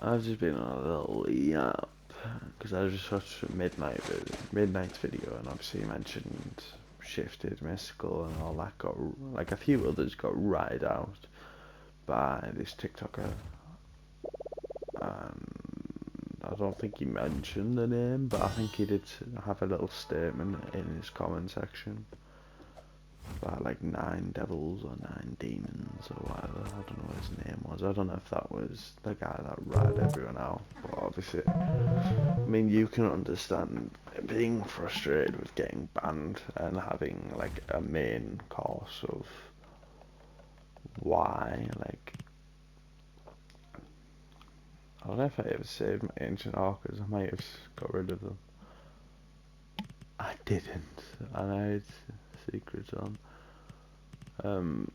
I've just been on a little yap because I just watched a midnight video, and obviously you mentioned Shifted, Mystical, and all that got like a few others got ratted out by this TikToker. I don't think he mentioned the name, but I think he did have a little statement in his comment section about like 9 devils or 9 demons or whatever. I don't know what his name was. I don't know if that was the guy that ratted everyone out, but obviously, I mean, you can understand being frustrated with getting banned and having like a main course of why. Like, I don't know if I ever saved my ancient orcas. I might have got rid of them. I didn't, and I had secrets on. Um,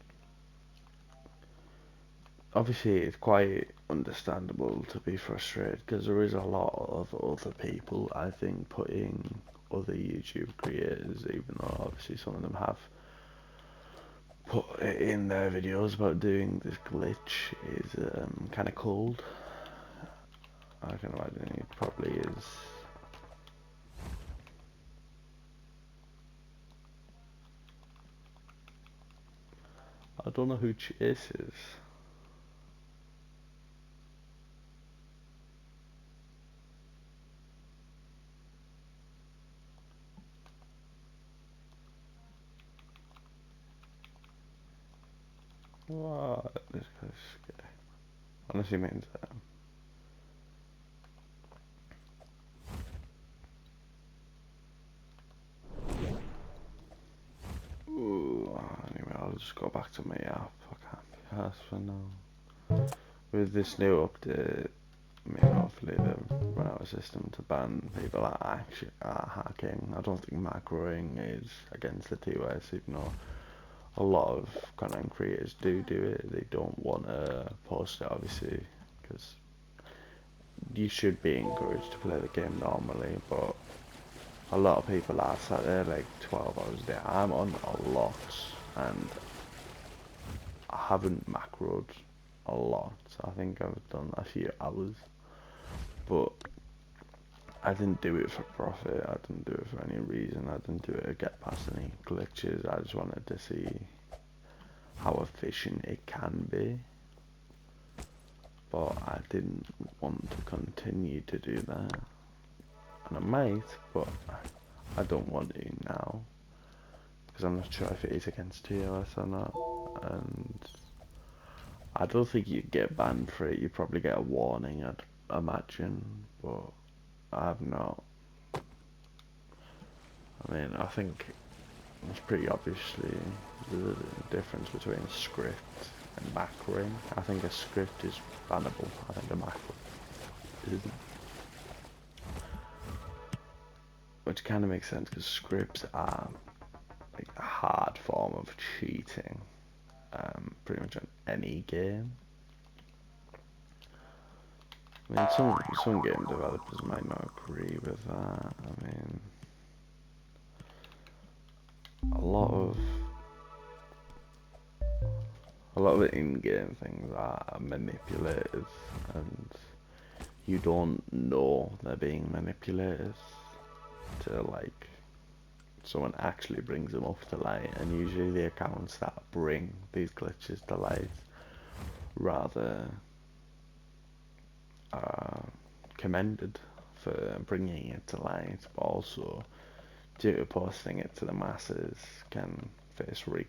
Obviously, it's quite understandable to be frustrated because there is a lot of other people, I think, putting other YouTube creators, even though obviously some of them have put it in their videos about doing this glitch, is kind of cold. I can imagine it probably is. I don't know who Chase is. What? This guy's scary. Unless he means that. Ooh, anyway, I'll just go back to my app. I can't be asked for now. With this new update, I mean, hopefully they've run out a system to ban people that actually are hacking. I don't think macroing is against the TOS, even though a lot of content creators do it. They don't want to post it, obviously, because you should be encouraged to play the game normally, but a lot of people are sat there like 12 hours a day. I'm on a lot, and I haven't macroed a lot. I think I've done a few hours, but I didn't do it for profit. I didn't do it for any reason. I didn't do it to get past any glitches. I just wanted to see how efficient it can be. But I didn't want to continue to do that. And I might, but I don't want to now. Because I'm not sure if it is against TOS or not. And I don't think you'd get banned for it. You'd probably get a warning, I'd imagine. But I've not. I mean, I think it's pretty obviously the difference between script and macroing. I think a script is bannable. I think a macro isn't. Which kind of makes sense because scripts are like a hard form of cheating. Pretty much on any game. I mean, some game developers might not agree with that. I mean, a lot of the in-game things are manipulated, and you don't know they're being manipulated till like someone actually brings them up to light, and usually the accounts that bring these glitches to light rather commended for bringing it to light, but also due to posting it to the masses can face what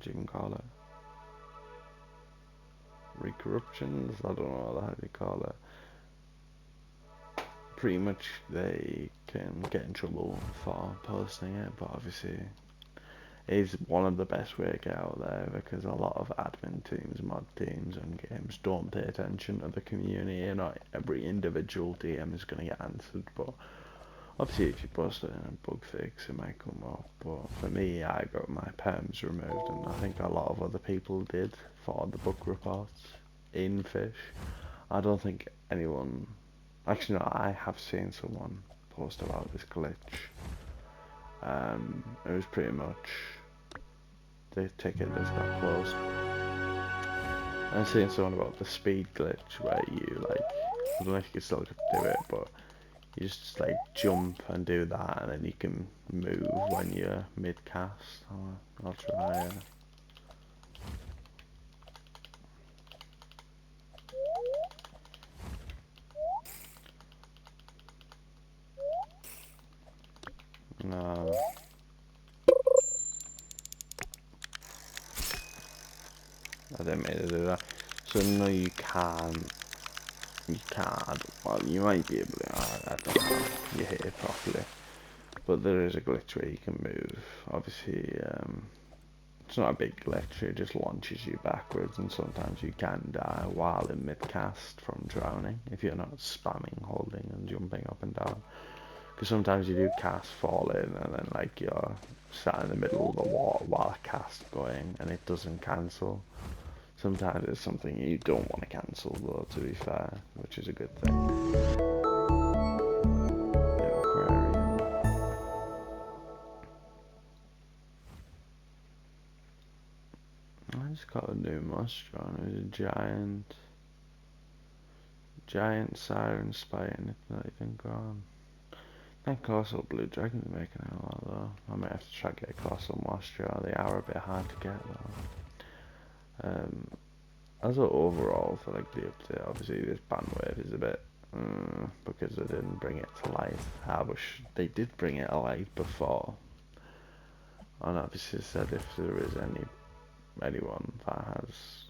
do you can call it? Recorruptions? I don't know how you call it. Pretty much they can get in trouble for posting it, but obviously it is one of the best way to get out there because a lot of admin teams, mod teams and games don't pay attention to the community, and not every individual DM is going to get answered, but obviously if you post it in a bug fix it might come up. But for me, I got my perms removed, and I think a lot of other people did for the bug reports in Fish. I don't think anyone, actually no, I have seen someone post about this glitch. It was pretty much the ticket just got closed. I was saying something about the speed glitch where you like, I don't know if you can still do it, but you just like jump and do that, and then you can move when you're mid-cast. I'll try. No, I didn't mean to do that. So no, you can't. You can't. Well, you might be able to. I don't know. You hit it properly, but there is a glitch where you can move. Obviously, it's not a big glitch. It just launches you backwards, and sometimes you can die while in mid-cast from drowning if you're not spamming, holding, and jumping up and down. Because sometimes you do cast fall in, and then like you're sat in the middle of the water while a cast going, and it doesn't cancel. Sometimes it's something you don't want to cancel, though, to be fair, which is a good thing. The aquarium. I just got a new mushroom. It was a giant siren spite, and it's not even gone. That colossal blue dragon's making it a lot though. I might have to try to get a colossal moisture. They are a bit hard to get though. As an overall for like the update, obviously this bandwidth is a bit because they didn't bring it to life. I wish they did bring it to life before. And obviously said if there is anyone that has,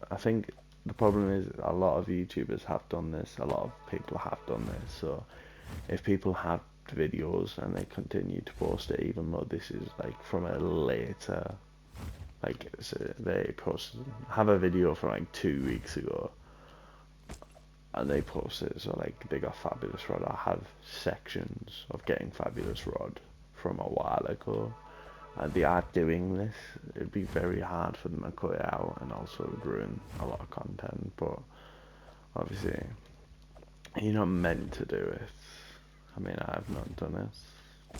I think the problem is a lot of YouTubers have done this. A lot of people have done this. So if people have videos and they continue to post it, even though this is like from a later, like so they have a video from like 2 weeks ago, and they post it, so like they got Fabulous Rod. I have sections of getting Fabulous Rod from a while ago, and they are doing this. It'd be very hard for them to cut it out, and also ruin a lot of content, but obviously you're not meant to do it. I mean, I've not done it.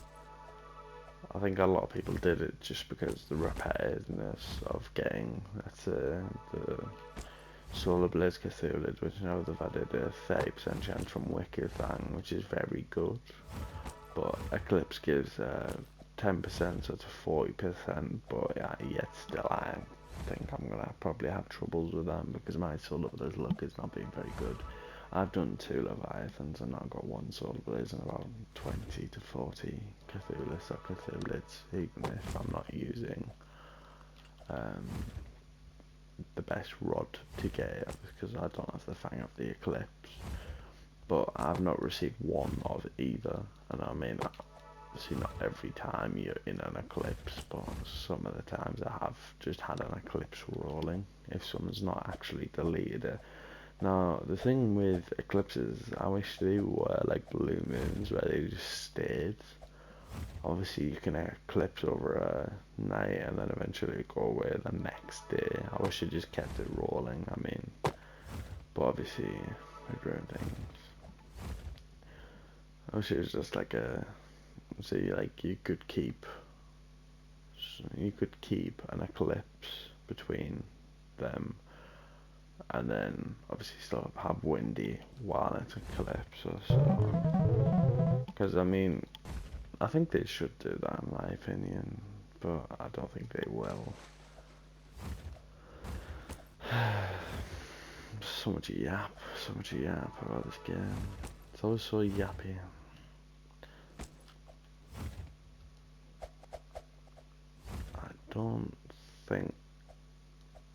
I think a lot of people did it just because the repetitiveness of getting the Solar Blaze Cthulhu, which now they've added a 30% chance from Wicked Fang, which is very good. But Eclipse gives 10%, so it's 40%. But yeah, yet still, I think I'm gonna probably have troubles with them because my Solar Blaze luck has not been very good. I've done 2 Leviathans and I've got 1 Solar Blaze and about 20 to 40 Cthulhu or Cthulhids, even if I'm not using the best rod to get it because I don't have the Fang of the Eclipse. But I've not received 1 of either, and I mean, obviously not every time you're in an eclipse, but some of the times I have just had an eclipse rolling if someone's not actually deleted it. Now, the thing with eclipses, I wish they were like blue moons where they just stayed. Obviously, you can eclipse over a night and then eventually go away the next day. I wish they just kept it rolling, I mean, but obviously, we ruin things. I wish it was just like see, like you could keep an eclipse between them, and then obviously still have windy while it's eclipse or so. Because I mean, I think they should do that in my opinion, but I don't think they will. So much yap about this game. It's always so yappy. I don't think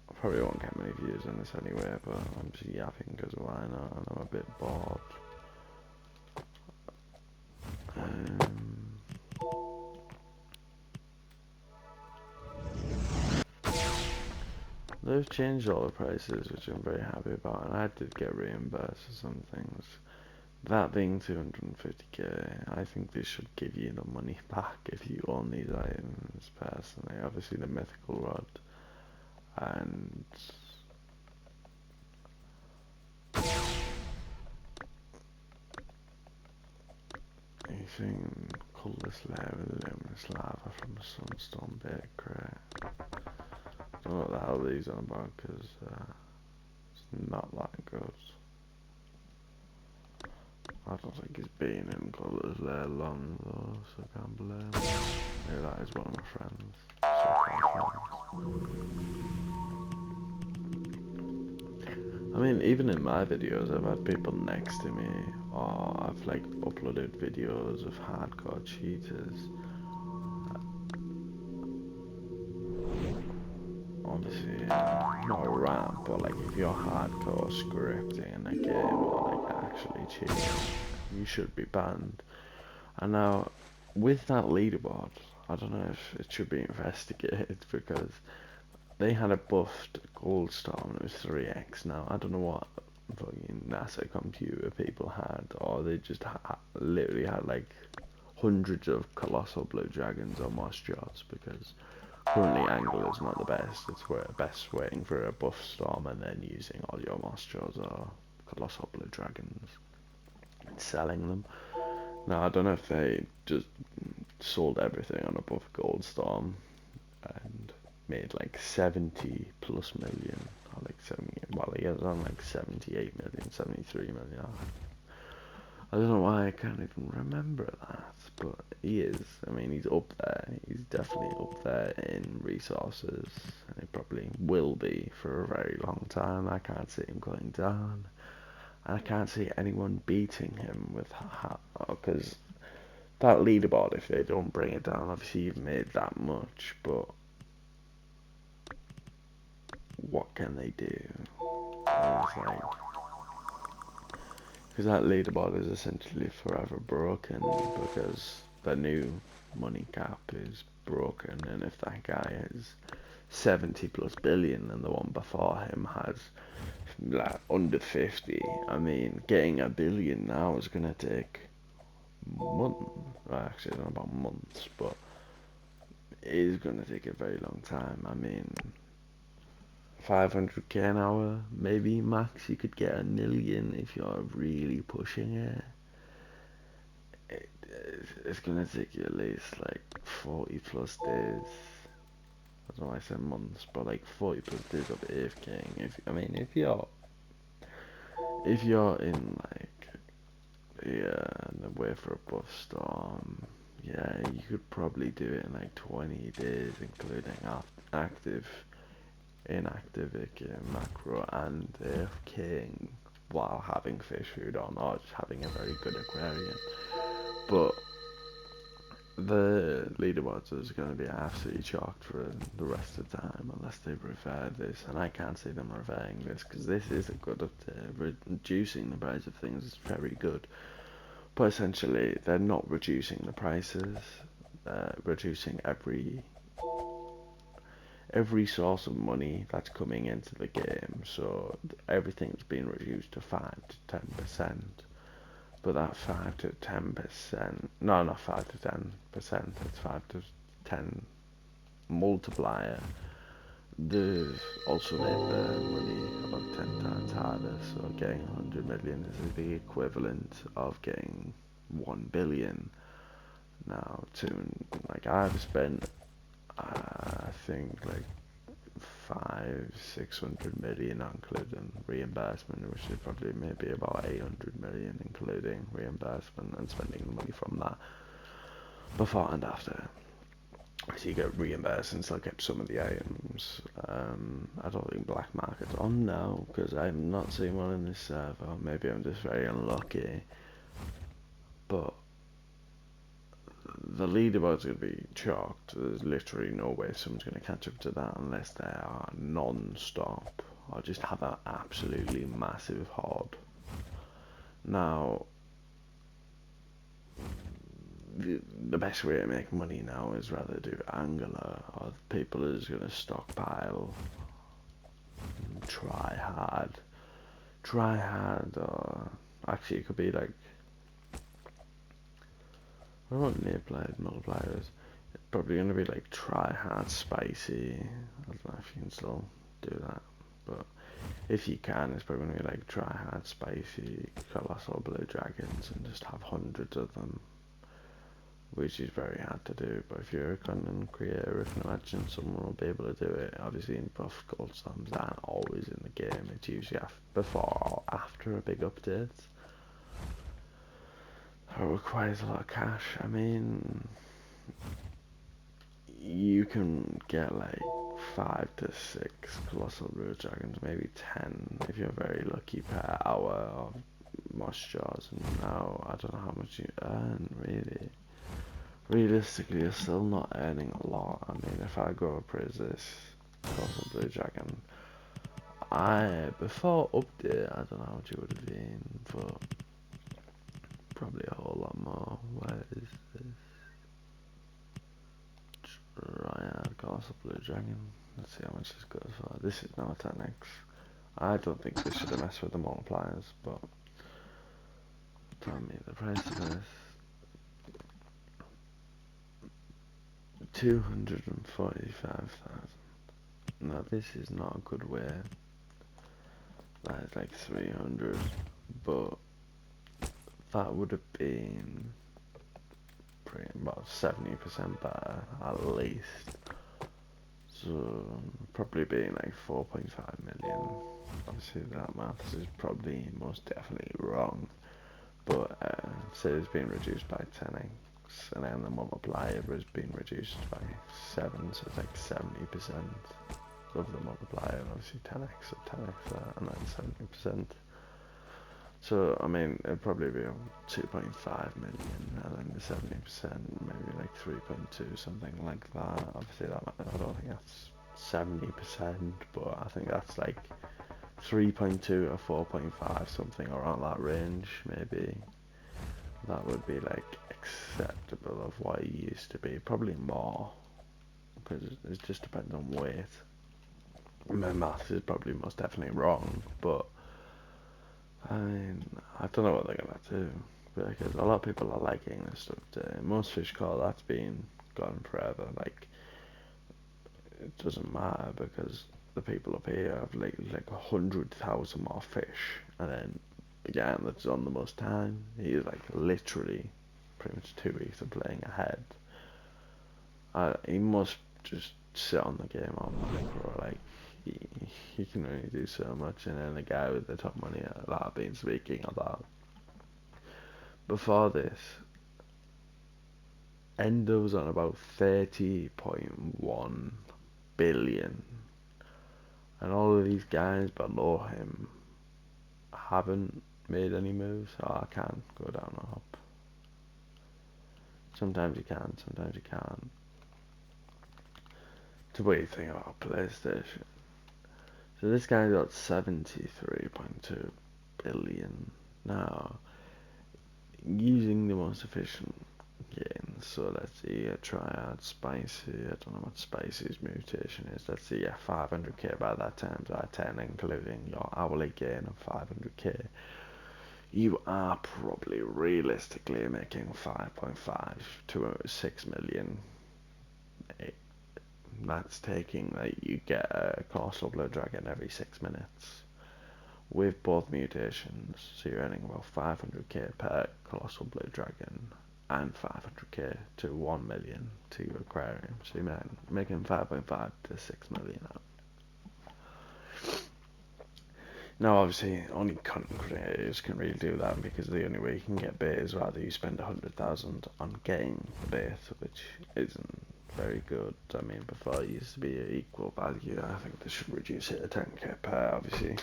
I probably won't get many views on this anyway, but I'm just yapping because why not? And I'm a bit bored. They've changed all the prices, which I'm very happy about, and I did get reimbursed for some things. That being 250k, I think they should give you the money back if you own these items personally. Obviously the mythical rod, and anything colourless layer with luminous lava from a sunstone bit, great. don't know what the hell these are about, because it's not that good. I don't think he's been in colours there long though, so I can't blame him. Yeah, that is one of my friends. I mean, even in my videos, I've had people next to me, or I've like uploaded videos of hardcore cheaters. Obviously, not around, but like if you're hardcore scripting in a game or like actually cheating, you should be banned. And now, with that leaderboard, I don't know if it should be investigated because they had a buffed gold star and it was 3x. Now, I don't know what fucking NASA computer people had, or they just literally had like hundreds of colossal blue dragons or moss shots, because currently angle is not the best. It's best waiting for a buff storm and then using all your moss shots or colossal blue dragons and selling them. Now, I don't know if they just sold everything on a buff gold storm and made like 70 plus million, or like 70, well, he is on like 78 million, 73 million. I don't know why I can't even remember that, but he is. I mean, he's up there. He's definitely up there in resources, and he probably will be for a very long time. I can't see him going down, and I can't see anyone beating him with because that leaderboard, if they don't bring it down, obviously you've made that much, but what can they do? Like, because that leaderboard is essentially forever broken, because the new money cap is broken, and if that guy is 70 plus billion and the one before him has like under 50, I mean, getting a billion now is going to take months. Well, actually, I don't know about months, but it is going to take a very long time. I mean, 500k an hour, maybe max. You could get a million if you're really pushing it. It's gonna take you at least like 40 plus days. I don't know why I said months, but like 40 plus days of AFKing. If you're in like, yeah, and the way for a buff storm, yeah, you could probably do it in like 20 days, including active, inactive macro and AFKing while having fish food on, or just having a very good aquarium. But the leaderboards is going to be absolutely chalked for the rest of the time unless they revere this, and I can't see them reverting this because this is a good update. Reducing the price of things is very good, but essentially they're not reducing the prices, reducing every source of money that's coming into the game, so everything's been reduced to 5 to 10%. But that 5 to 10%, no, not 5 to 10%, it's 5 to 10 multiplier. They've also made the money about 10 times harder, so getting 100 million is the equivalent of getting 1 billion. Now, like, I've spent, I think, like, 600 million, including reimbursement, which is probably maybe about 800 million, including reimbursement and spending the money from that before and after. So you get reimbursed and still get some of the items. I don't think black market's on now because I'm not seeing one in this server. Maybe I'm just very unlucky, but the leaderboard's going to be chalked. There's literally no way someone's going to catch up to that unless they are non-stop or just have an absolutely massive horde. Now, the best way to make money now is rather do Angular, or people are just going to stockpile, try hard, or actually it could be like, I don't know what near played multiplier is. It's probably going to be like try hard spicy. I don't know if you can still do that, but if you can, it's probably going to be like try hard spicy colossal blue dragons and just have hundreds of them. which is very hard to do. But if you're a content creator, I can imagine someone will be able to do it. Obviously, in buff gold slams aren't always in the game. It's usually before or after a big update. It requires a lot of cash. I mean, you can get like 5 to 6 colossal blue dragons, maybe 10 if you're very lucky per hour of moss jaws. And now I don't know how much you earn really. Realistically, you're still not earning a lot. I mean, if I go up as this colossal blue dragon, before update, I don't know how much it would have been, but probably a whole lot more. Where is this? Right, colossal blue dragon. Let's see how much this goes for. This is now 10x. I don't think this should have messed with the multipliers, but tell me the price of this. 245,000. Now this is not a good way. That is like 300, but that would have been pretty about 70% better at least. So probably being like 4.5 million. Obviously that maths is probably most definitely wrong, but say it's been reduced by 10x, and then the multiplier has been reduced by 7, so it's like 70% of the multiplier, and obviously 10x, so 10x that, and then 70%. So I mean, it'd probably be 2.5 million, and then the 70%, maybe like 3.2, something like that. Obviously, I don't think that's 70%, but I think that's like 3.2 or 4.5, something around that range, maybe. That would be like acceptable of what it used to be. Probably more, because it just depends on weight. My math is probably most definitely wrong, but I mean, I don't know what they're gonna do, because a lot of people are liking this stuff today. Most fish call that's been gone forever. Like, it doesn't matter because the people up here have like 100,000 more fish, and then the guy that's on the most time, he's like literally pretty much 2 weeks of playing ahead. He must just sit on the game all micro, like he can only do so much. And then the guy with the top money that I've been speaking about before this, Endo was on about 30.1 billion, and all of these guys below him haven't made any moves. So I can't go down or up. Sometimes you can, sometimes you can't. It's a weird thing about PlayStation. So this guy got 73.2 billion. Now, using the most efficient gains, so let's see, a triad, spicy, I don't know what spicy's mutation is, let's see, 500k by that times by 10, including your hourly gain of 500k, you are probably realistically making 5.5 to 6 million. That's taking that you get a colossal blood dragon every 6 minutes with both mutations, so you're earning about 500k per colossal blue dragon and 500k to 1 million to aquarium, so you're making 5.5 to 6 million out. Now obviously only content creators can really do that, because the only way you can get bait is rather you spend 100,000 on getting the bait, which isn't very good. I mean, before it used to be equal value. I think they should reduce it to 10k per. Obviously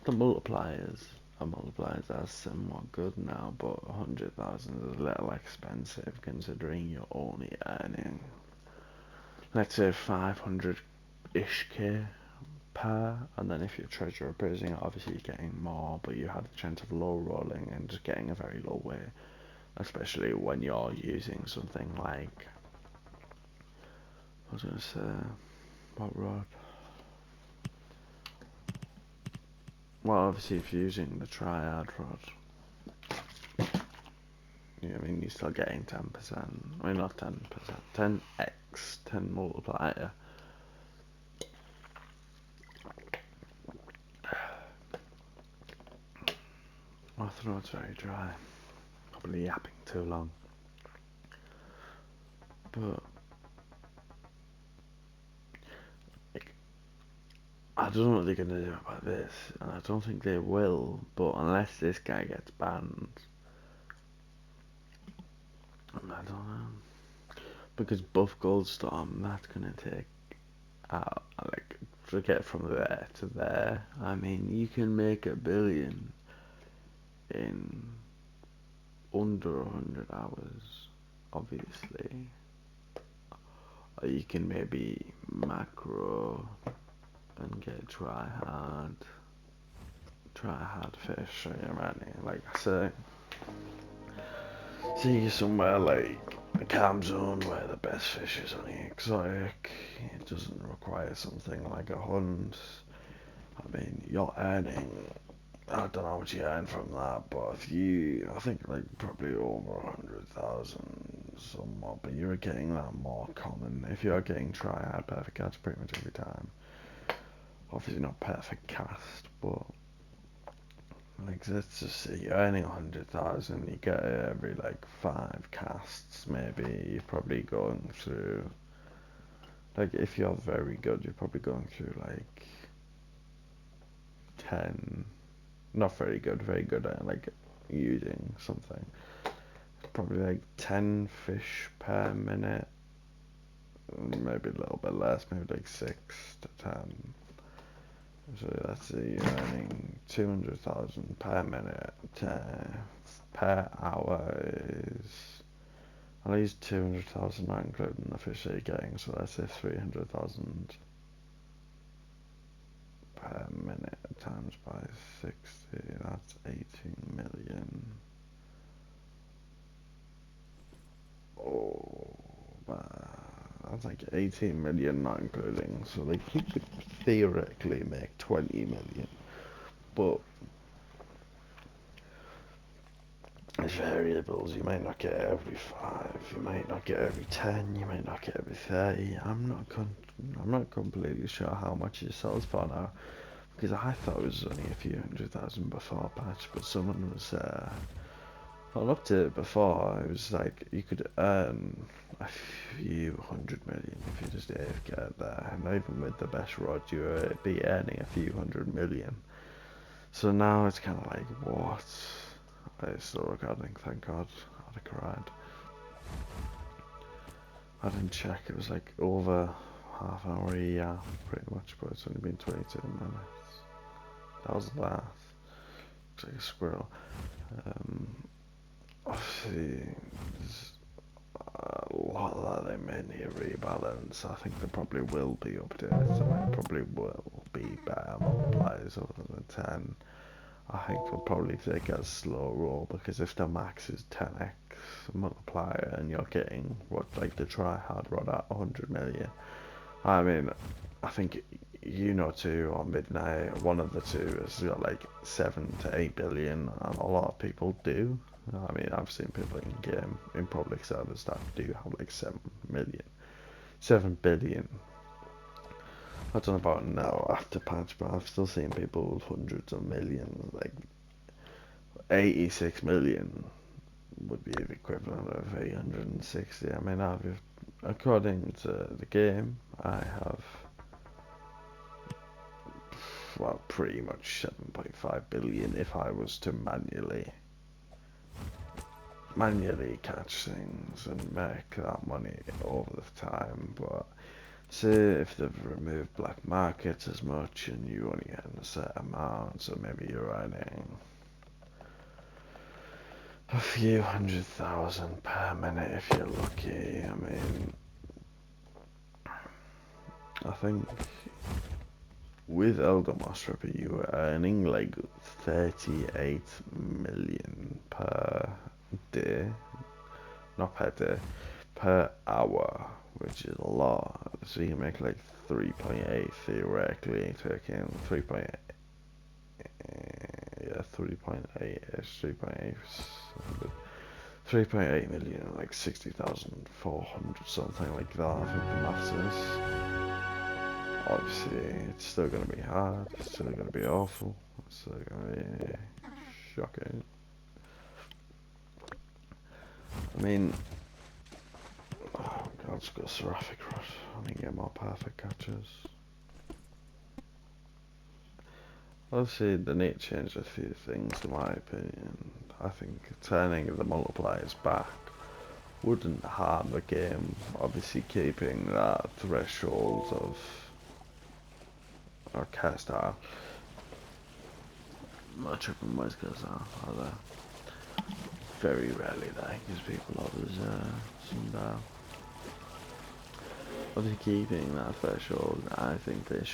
the multipliers are somewhat good now, but 100,000 is a little expensive considering you're only earning, let's say, 500-ish k per, and then if you're treasure appraising, obviously you're getting more, but you have the chance of low rolling and just getting a very low way, especially when you're using something like, I was going to say, what rod? Well, obviously if you're using the triad rod, I mean, you're still getting 10%, I mean not 10%, 10x, 10 multiplier. My throat's very dry, probably yapping too long. don't know what they're gonna do about this, and I don't think they will. But unless this guy gets banned, I don't know. Because buff Goldstorm, that's gonna take out like to get from there to there. I mean, you can make $1 billion in under 100 hours, obviously. Or you can maybe macro and get try hard fish or your money. Like I say, see somewhere like a calm zone where the best fish is only exotic. It doesn't require something like a hunt. I mean, you're earning. I don't know how much you earn from that, but if you, I think like probably over 100,000 somewhat, but you're getting that more common. If you're getting triad perfect cast pretty much every time, obviously not perfect cast, but like let's just say you're earning 100,000, you get it every like 5 casts, maybe you're probably going through, like if you're very good, you're probably going through like 10, not very good at like using something. Probably like 10 fish per minute, maybe a little bit less, maybe like 6 to 10. So let's see, you're earning 200,000 per minute. Per hour is at least 200,000, not including the fish that you're getting. So let's say 300,000 per minute times by 60. That's 18 million. Oh, that's like 18 million, not including. So like you could theoretically make 20 million, but there's variables. You might not get every 5. You might not get every 10. You might not get every 30. I'm not completely sure how much it sells for now, because I thought it was only a few 100,000 before patch, but someone was I looked at it before. It was like you could earn a few 100 million if you just AFK there, and even with the best rod, you would be earning a few 100 million. So now it's kind of like, what? It's still recording, thank God. I'd have cried. I didn't check. It was like over half an hour, yeah, pretty much, but it's only been 22 minutes. That was that. Looks like a squirrel. Obviously, there's a lot that they may need to rebalance. I think there probably will be updates, and there probably will be better multipliers other than the 10. I think they'll probably take a slow roll, because if the max is 10x multiplier and you're getting what like the try hard rod at 100 million, I mean, I think you know two or Midnight, one of the two has got like 7 to 8 billion, and a lot of people do. I mean, I've seen people in game in public servers that do have like 7 million, 7 billion. I don't know about now after patch, but I've still seen people with hundreds of millions, like 86 million would be the equivalent of 860. I mean, according to the game, I have, well, pretty much 7.5 billion if I was to manually catch things and make that money over the time. But say if they've removed black markets as much and you only get a set amount, so maybe you're earning a few 100,000 per minute if you're lucky. I mean, I think with Elgamoss Ripper you were earning like 38 million per day, not per day, per hour, which is a lot. So you can make like 3.8 theoretically, taking 3.8, yeah, 3.8ish, 3.8 million, like 60,400, something like that. I think the maths is. Obviously, it's still gonna be hard, it's still gonna be awful, it's still gonna be shocking. I mean, oh God, let's go Seraphic Rod. I need to get more perfect catches. Obviously, they need to change a few things, in my opinion. I think turning the multipliers back wouldn't harm the game. Obviously, keeping that threshold of or cast off. Not tripping most cast off, are they? Very rarely, that because people always some obviously keeping that threshold. I think they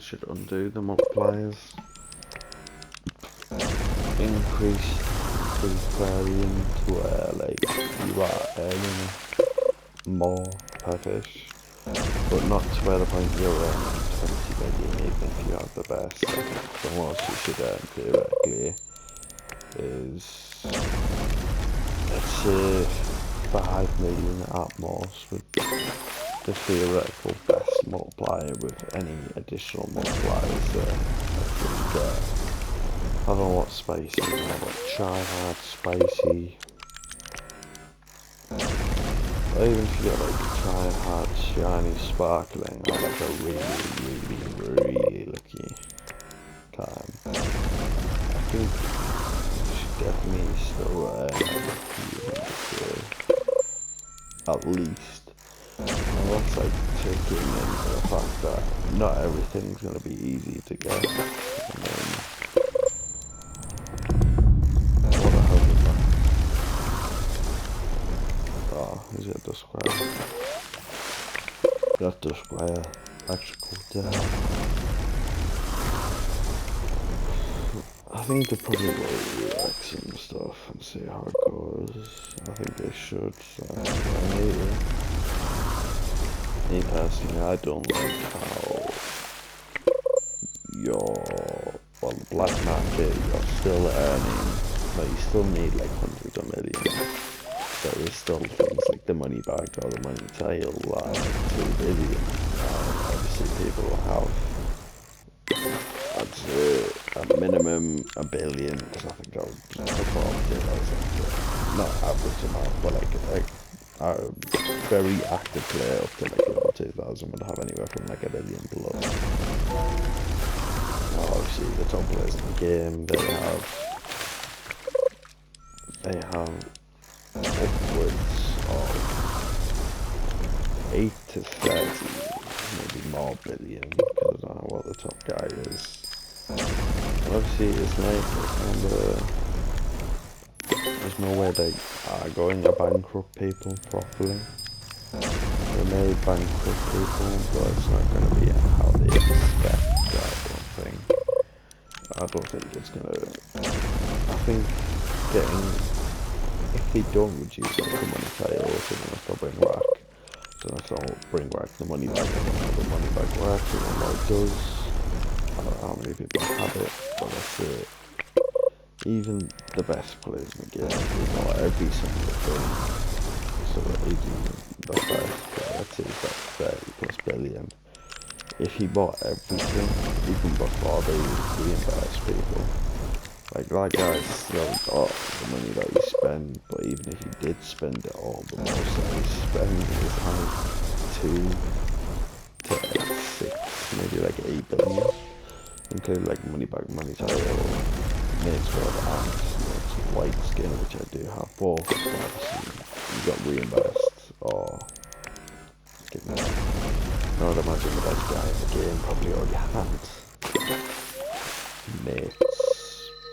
should undo the multipliers. Increase the aquarium to where like you are earning more per fish, but not to where the point you're earning 20 million even if you have the best. I think the most you should earn theoretically is, let's say, 5 million at most with the theoretical best multiplier with any additional multipliers I think I don't know what spicy, I don't know what try hard, spicy. Or even if you get like try hard, shiny, sparkling, or like a really lucky time. I think you should definitely still at least. And that's like taking into the fact that not everything's gonna be easy to get. And then, what the hell is that? Oh, is it the square? That's the square. Actually cool down. I think they probably will relax and stuff and see how it goes. I think they should. So, me personally, I don't like how well, the black market, you're still earning, but you still need like hundreds of millions. There is still things like the money bag or the money tail, like 2 billion. Obviously people have, I'd say, at minimum a billion, because I think that would perform not average amount, but like a very active player up to like level 2000 would have anywhere from like a billion plus. Now obviously the top players in the game, they have upwards of 8 to 30, maybe more billion, because I don't know what the top guy is. And obviously it's like there's no way they are going to bankrupt people properly. They may bankrupt people, but it's not going to be how they expect, I don't think it's going to, I think if they don't reduce the money tail, they're going to still bring back. So if they'll bring back the money back, I don't know how the money back works, I don't know what it does. I don't know how many people have it, but that's it. Even the best players in the game, they bought every single thing. So even the first, let's say he's got 30 plus billion. If he bought everything, even before they reimburse people, like that guy's still got the money that he spent, but even if he did spend it all, the most that he spent is like 2 to 6, maybe like 8 billion, including like money back, money title, mates world and white skin, which I do have both, but obviously you got reimbursed or given it. I would imagine the best guy in the game probably already had mates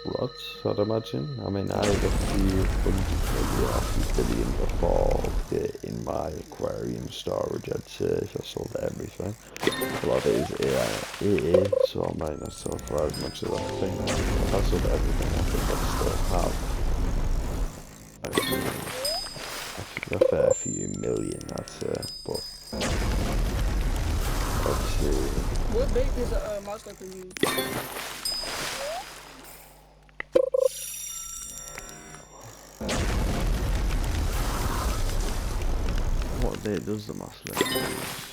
rods, I'd imagine. I mean, I had a few hundred maybe a few billion before in my aquarium storage, I'd say, if I sold everything. A lot of it is AA, so I might not sell for as much as I think. If I sold everything, I think I'd still have a fair few million, I'd say, but obviously... What bait does a mouse like to use? What bait does the muscle use?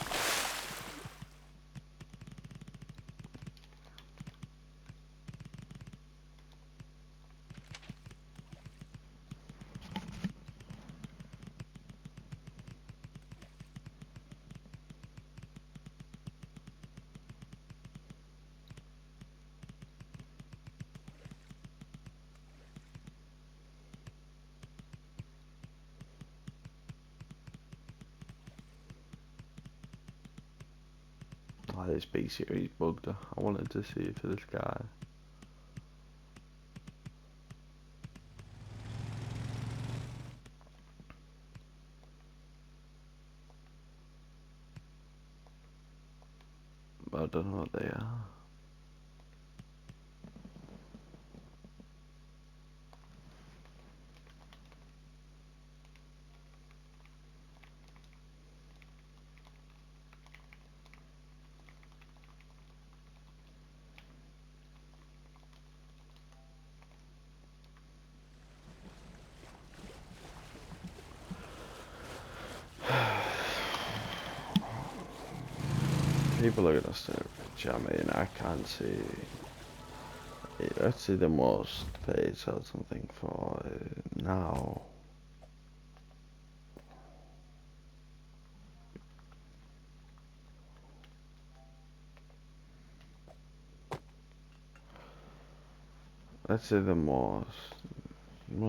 Oh, this B series bugged. I wanted to see it for this guy. But I don't know what they are. People are gonna start rich. I mean, I can't see. Let's see the most they sell something for now. Let's say the most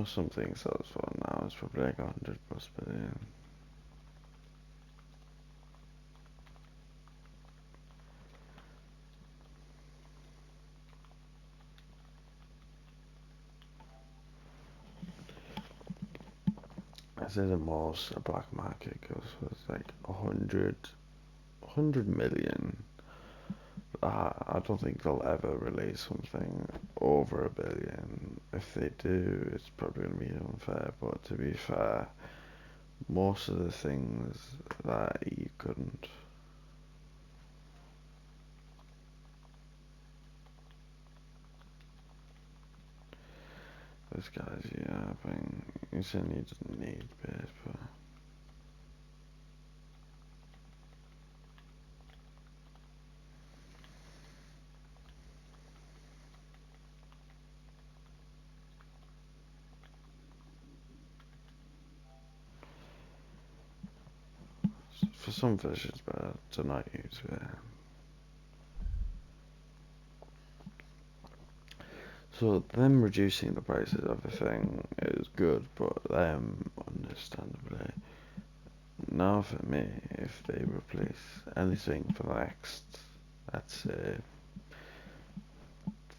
something sells for now is probably like 100 plus billion. I say the most a black market goes for like 100 million. I don't think they'll ever release something over a billion. If they do, it's probably going to be unfair. But to be fair, most of the things that you couldn't. This guy's, yeah, I think he said he doesn't need base, but. For some fish, it's better to not use it. So them reducing the prices of the thing is good, but them understandably. Now for me, if they replace anything for the next, let's say,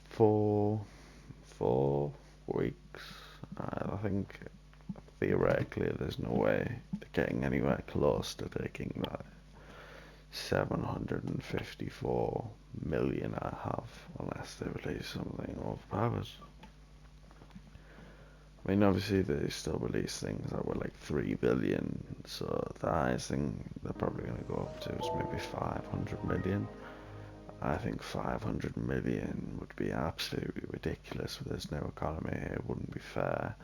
four, 4 weeks, I think theoretically there's no way they're getting anywhere close to taking that 754 million I have unless they release something overpowered. I mean, obviously they still release things that were like 3 billion, so the highest thing they're probably going to go up to is maybe 500 million. I think 500 million would be absolutely ridiculous with this new economy. It wouldn't be fair,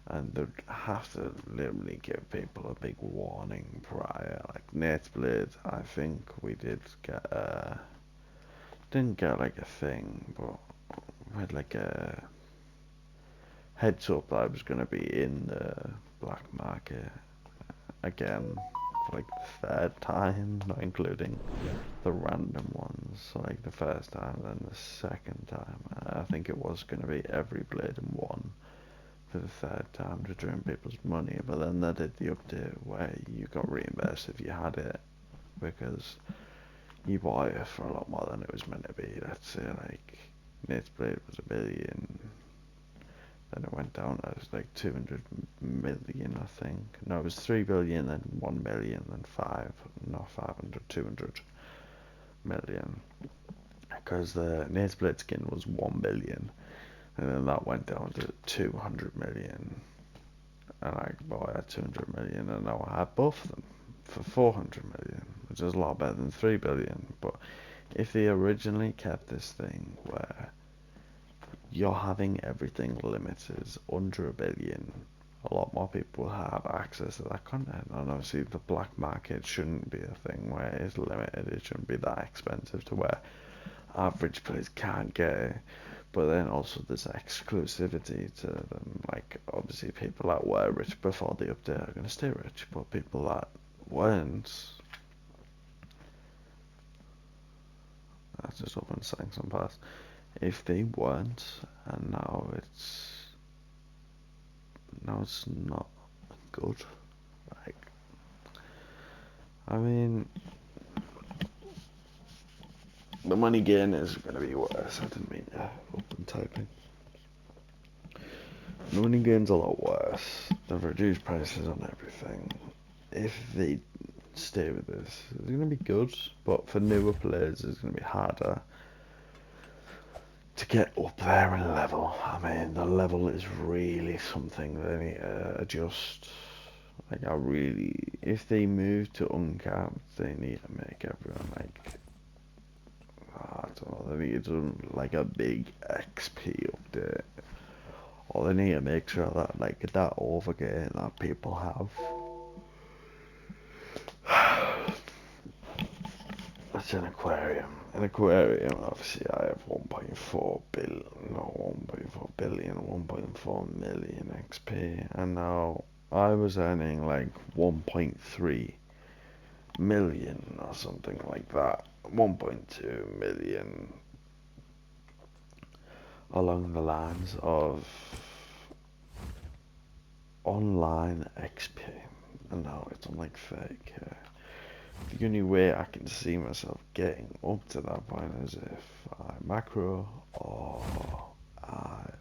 and they'd have to literally give people a big warning prior. Like Netblade, I think we didn't get like a thing, but we had like a heads up that I was going to be in the black market again for like the third time, not including the random ones. So like the first time, then the second time. I think it was going to be every blade in one for the third time to drain people's money, but then they did the update where you got reimbursed if you had it because you bought it for a lot more than it was meant to be. Let's say like Nate's blade was a billion, then it went down as like 200 million, I think. No, it was 3 billion, then 1 million, then 5, not 500, 200 million. Because the Nate's blade skin was 1 billion, and then that went down to 200 million. And I bought at 200 million, and now I have both of them for 400 million, which is a lot better than 3 billion. But if they originally kept this thing where you're having everything limited under a billion, a lot more people will have access to that content. And obviously, the black market shouldn't be a thing where it's limited. It shouldn't be that expensive to where average players can't get it. But then also there's exclusivity to them. Like obviously people that were rich before the update are gonna stay rich, but people that weren't, that's just open saying some pass. If they weren't, and now it's not good. Like, I mean, the money gain is going to be worse. I didn't mean to open typing. The money gain's a lot worse. They've reduced prices on everything. If they stay with this, it's going to be good, but for newer players, it's going to be harder to get up there in level. I mean, the level is really something they need to adjust. Like, if they move to uncapped, they need to make everyone like, I don't know, they need to do like a big XP update. Or they need to make sure that like that overgate that people have. It's an aquarium. An aquarium, obviously I have 1.4 billion, no 1.4 billion, 1.4 million XP, and now I was earning like 1.3 million or something like that. 1.2 million along the lines of online XP, and now it's on like 30k. The only way I can see myself getting up to that point is if I macro, or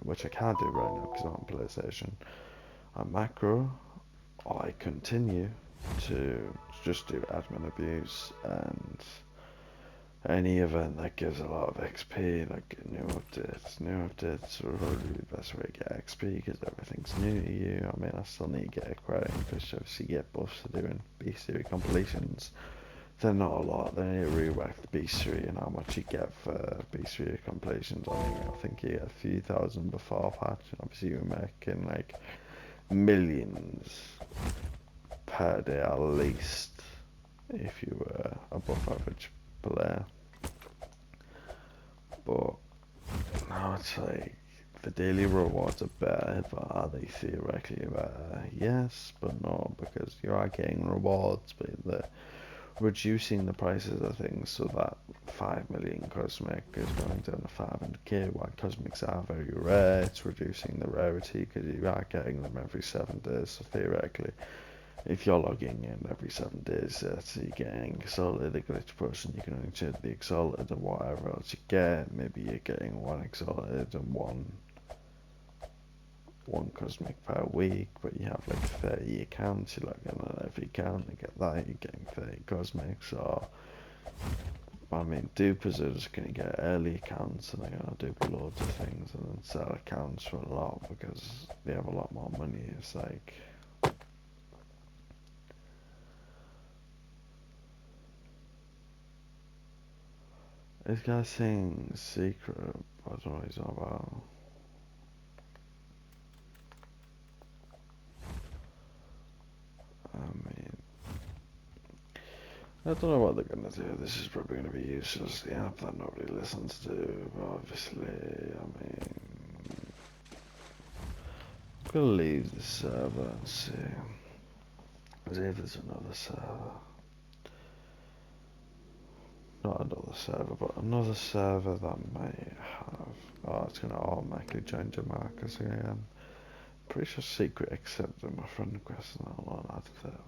which I can't do right now because I'm on PlayStation. I macro, or I continue to just do admin abuse and any event that gives a lot of XP, like new updates. New updates are probably the best way to get XP because everything's new to you. I mean, I still need to get aquarium fish, obviously get buffs for doing B-Series completions. They're not a lot, they need to rework the B-Series and how much you get for B-Series completions. I mean, I think you get a few thousand before patch, and obviously you're making like millions per day at least if you were above average player. But now it's like the daily rewards are better, but are they theoretically better? Yes, but no, because you are getting rewards, but they're reducing the prices of things so that 5 million cosmic is going down to 500k, while cosmics are very rare. It's reducing the rarity because you are getting them every 7 days, so theoretically if you're logging in every 7 days, so you're getting exalted, a glitch push, and you can only change the exalted and whatever else you get. Maybe you're getting 1 exalted and one cosmic per week, but you have like 30 accounts. You log in on every account and get that, you're getting 30 cosmics. Or I mean, dupers are just gonna get early accounts and they're gonna dupe loads of things and then sell accounts for a lot because they have a lot more money. It's like, this guy's saying secret. I don't know what he's on about. I mean, I don't know what they're gonna do. This is probably gonna be useless. The app that nobody listens to. But obviously, I mean, I'm gonna leave the server and see. See if there's another server. Not another server, but another server that might have. Oh, it's gonna automatically change your markers again. Pretty sure secret accepted my friend request and I'll not add that.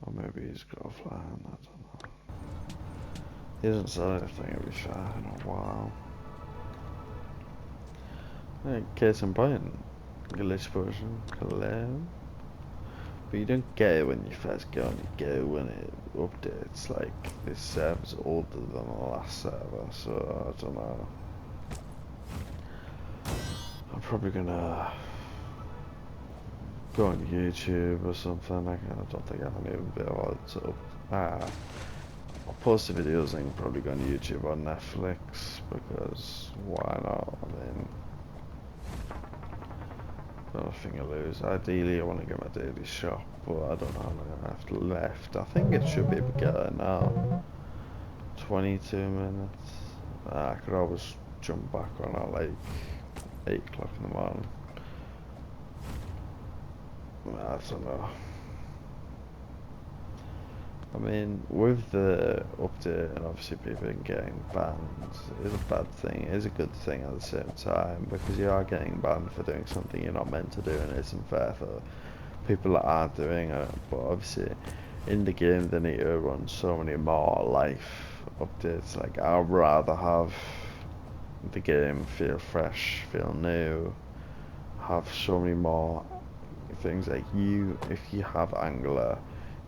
Or maybe he's got offline, I don't know. He hasn't said anything to be fair in a while. Hey, case in point, glitch version, hello. But you don't get it when you first go on, you get it when it updates. Like, this server's older than the last server, so I don't know. I'm probably gonna go on YouTube or something. I don't think I can even be able to. I'll post the videos and probably go on YouTube or Netflix because why not? I mean, nothing to lose. Ideally, I want to get my daily shop, but I don't know how long I have left. I think it should be able to get there now. 22 minutes. I could always jump back on at like 8 o'clock in the morning. I don't know. I mean, with the update and obviously people getting banned, it is a bad thing. It is a good thing at the same time because you are getting banned for doing something you're not meant to do, and it isn't fair for people that are doing it. But obviously, in the game they need to run so many more life updates. Like, I'd rather have the game feel fresh, feel new, have so many more things. Like, if you have Angular,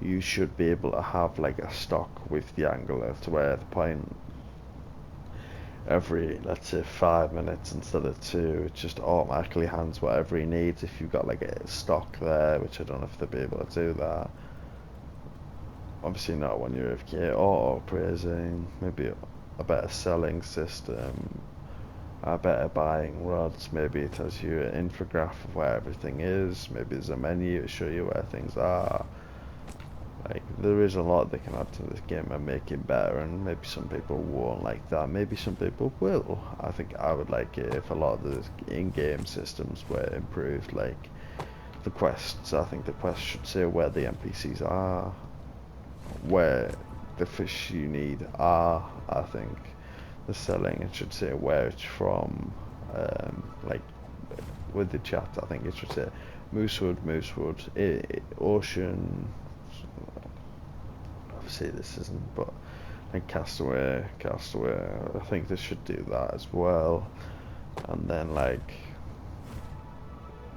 you should be able to have like a stock with the Angular, to where the point every, let's say, 5 minutes instead of 2, it just automatically hands whatever he needs. If you've got like a stock there, which I don't know if they'll be able to do that. Obviously not when you're AFK. Auto appraising, maybe a better selling system, a better buying rods. Maybe it tells you an infographic of where everything is. Maybe there's a menu to show you where things are. Like, there is a lot they can add to this game and make it better, and maybe some people won't like that, maybe some people will. I think I would like it if a lot of the in-game systems were improved, like the quests. I think the quests should say where the NPCs are, where the fish you need are. I think the selling, it should say where it's from. Like, with the chat, I think it should say Moosewood, Ocean. Obviously this isn't, but like Castaway. I think they should do that as well. And then, like,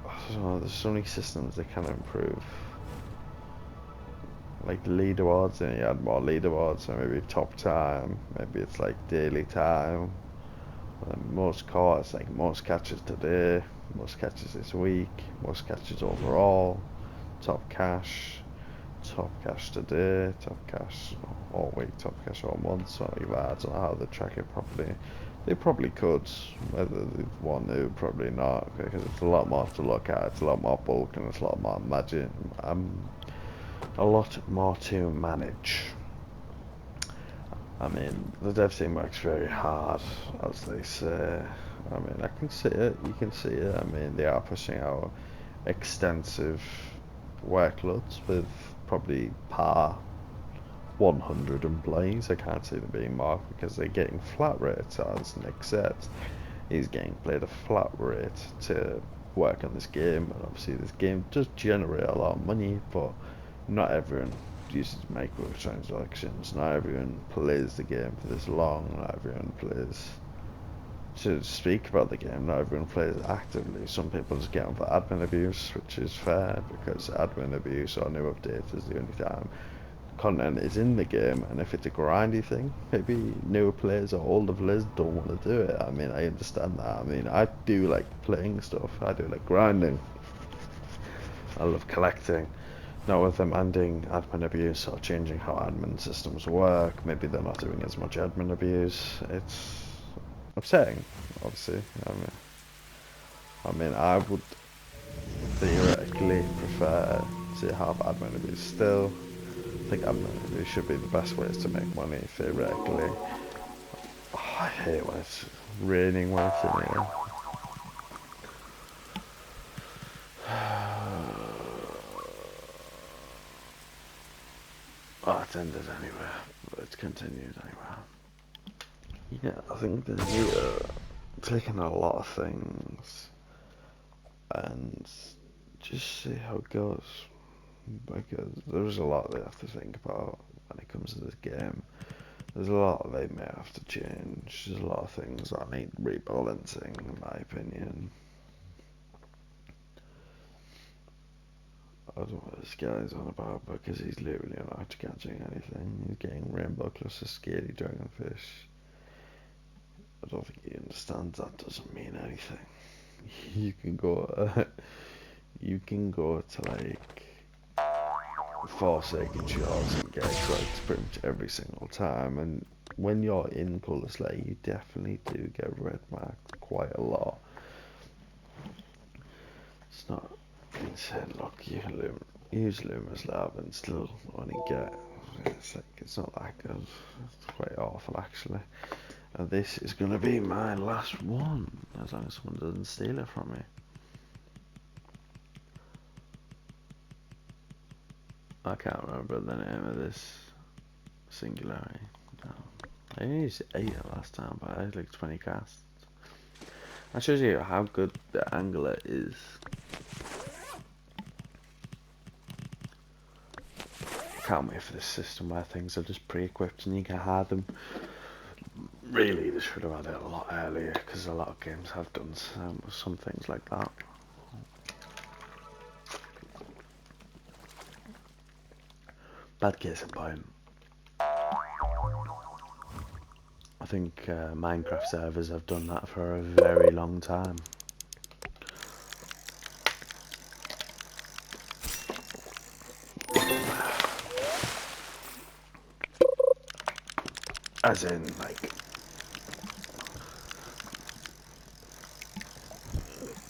I don't know, there's so many systems they can improve. Like leaderboards, and you add more leaderboards, so maybe top time, maybe it's like daily time. Most caught, it's like most catches today, most catches this week, most catches overall, top cash today, top cash all week, top cash all month, something like that. I don't know how they track it properly. They probably could, whether they want to, probably not, because it's a lot more to look at, it's a lot more bulk, and it's a lot more a lot more to manage. I mean, the dev team works very hard, as they say. I mean, I can see it, you can see it. I mean, they are pushing out extensive workloads with probably par 100 employees. I can't see them being more, because they're getting flat rates, as Nick said. He's getting paid a flat rate to work on this game, and obviously this game does generate a lot of money, but not everyone uses microtransactions, not everyone plays the game for this long, not everyone plays to speak about the game, not everyone plays actively. Some people just get on for admin abuse, which is fair, because admin abuse or new updates is the only time content is in the game, and if it's a grindy thing, maybe newer players or older players don't want to do it. I mean, I understand that. I mean, I do like playing stuff, I do like grinding, I love collecting. Not with them ending admin abuse or changing how admin systems work. Maybe they're not doing as much admin abuse. It's upsetting, obviously. I mean, I would theoretically prefer to have admin abuse still. I think admin abuse should be the best ways to make money, theoretically. Oh, I hate when it's raining when it's in here. Oh, it's ended anyway, but it's continued anyway. Yeah, I think they're taking a lot of things and just see how it goes, because there's a lot they have to think about when it comes to this game. There's a lot they may have to change. There's a lot of things that need rebalancing, in my opinion. I don't know what this guy's on about, because he's literally not catching anything. He's getting rainbow cluster scaredy dragonfish. I don't think he understands that doesn't mean anything. You can go, you can go to like Forsaken Shores and get excited pretty much every single time, and when you're in Colour Slay, you definitely do get red marked quite a lot. It's not being said, look, you can use Luminous Lab and still only get, it's not that good. It's quite awful, actually. And this is going to be my last one, as long as someone doesn't steal it from me. I can't remember the name of this singularity. No. I used 8 last time, but I had like 20 casts. That shows you how good the Angular is. can't wait for this system where things are just pre-equipped and you can hide them. Really, they should have had it a lot earlier, because a lot of games have done some things like that. Bad case in point. I think Minecraft servers have done that for a very long time. As in, like,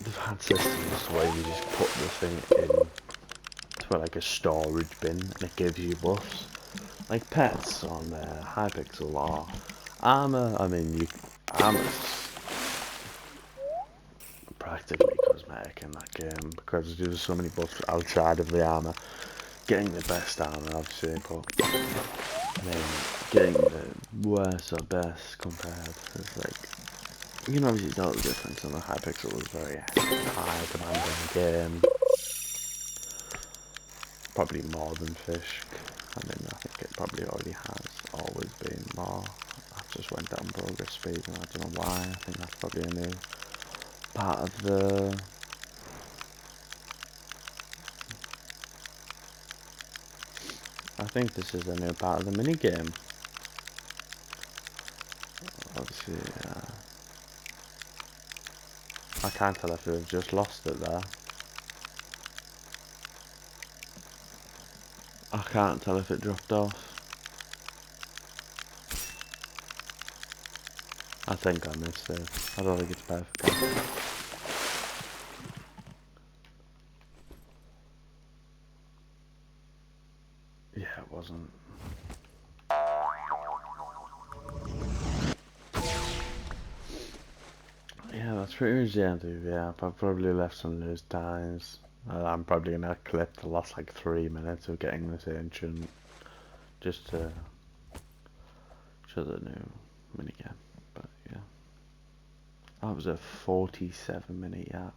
they've had systems where you just put the thing in to like a storage bin and it gives you buffs. Like pets on Hypixel or armor. I mean, armor's practically cosmetic in that game because there's so many buffs outside of the armor. Getting the best armor, obviously, but then getting the worst or best compared is like, you can obviously tell the difference. And the Hypixel was very high demanding game, probably more than fisch. I mean, I think it probably already has always been more. I've just went down progress speed and I don't know why. I think that's probably a new part of the... I think this is a new part of the mini game. Obviously, I can't tell if we've just lost it there. I can't tell if it dropped off. I think I missed it. I don't think it's perfect. Yeah, it wasn't. Yeah, that's pretty much the end of it. Yeah, I've probably left some loose ties. I'm probably gonna clip the last like 3 minutes of getting this ancient just to show the new minigame. But yeah, that was a 47-minute yap.